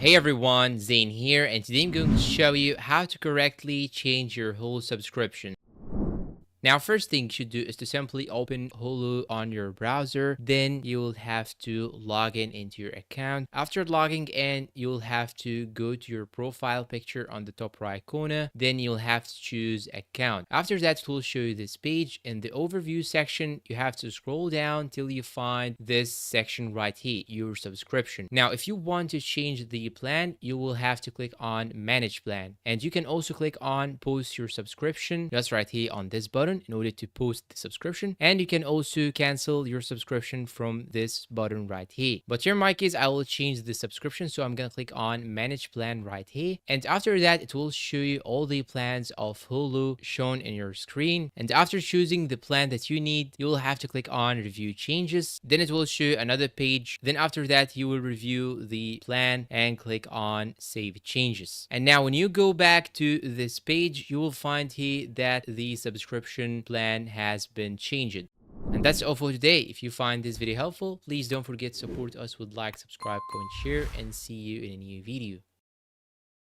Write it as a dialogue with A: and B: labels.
A: Hey everyone, Zane here, and today I'm going to show you how to correctly change your Hulu subscription. Now, first thing you should do is to simply open Hulu on your browser. Then you will have to log in into your account. After logging in, you'll have to go to your profile picture on the top right corner. Then you'll have to choose account. After that, it will show you this page. In the overview section, you have to scroll down till you find this section right here, your subscription. Now, if you want to change the plan, you will have to click on manage plan. And you can also click on post your subscription just right here on this button in order to post the subscription, and you can also cancel your subscription from this button right here. But here in my case, I will change the subscription, so I'm gonna click on manage plan right here, and after that it will show you all the plans of Hulu shown in your screen. And after choosing the plan that you need, you will have to click on review changes. Then it will show you another page. Then after that you will review the plan and click on save changes. And now when you go back to this page, you will find here that the subscription plan has been changed. And that's all for today. If you find this video helpful, please don't forget to support us with like, subscribe, comment, share, and see you in a new video.